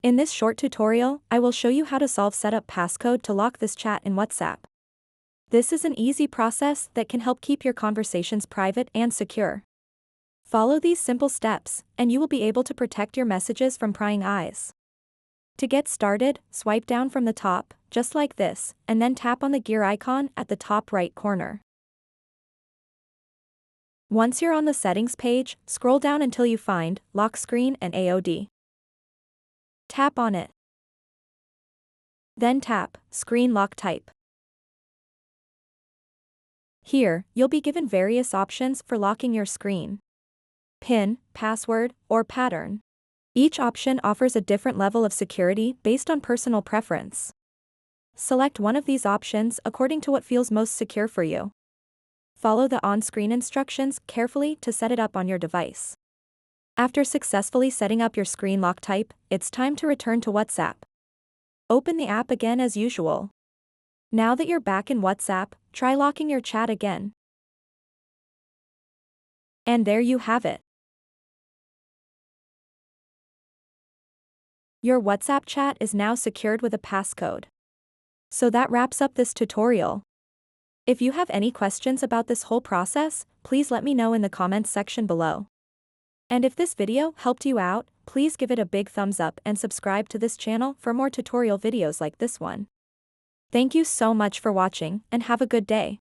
In this short tutorial, I will show you how to set up passcode to lock this chat in WhatsApp. This is an easy process that can help keep your conversations private and secure. Follow these simple steps, and you will be able to protect your messages from prying eyes. To get started, swipe down from the top, just like this, and then tap on the gear icon at the top right corner. Once you're on the settings page, scroll down until you find Lock Screen and AOD. Tap on it. Then tap Screen Lock Type. Here, you'll be given various options for locking your screen: PIN, password, or pattern. Each option offers a different level of security based on personal preference. Select one of these options according to what feels most secure for you. Follow the on-screen instructions carefully to set it up on your device. After successfully setting up your screen lock type, it's time to return to WhatsApp. Open the app again as usual. Now that you're back in WhatsApp, try locking your chat again. And there you have it. Your WhatsApp chat is now secured with a passcode. So that wraps up this tutorial. If you have any questions about this whole process, please let me know in the comments section below. And if this video helped you out, please give it a big thumbs up and subscribe to this channel for more tutorial videos like this one. Thank you so much for watching, and have a good day.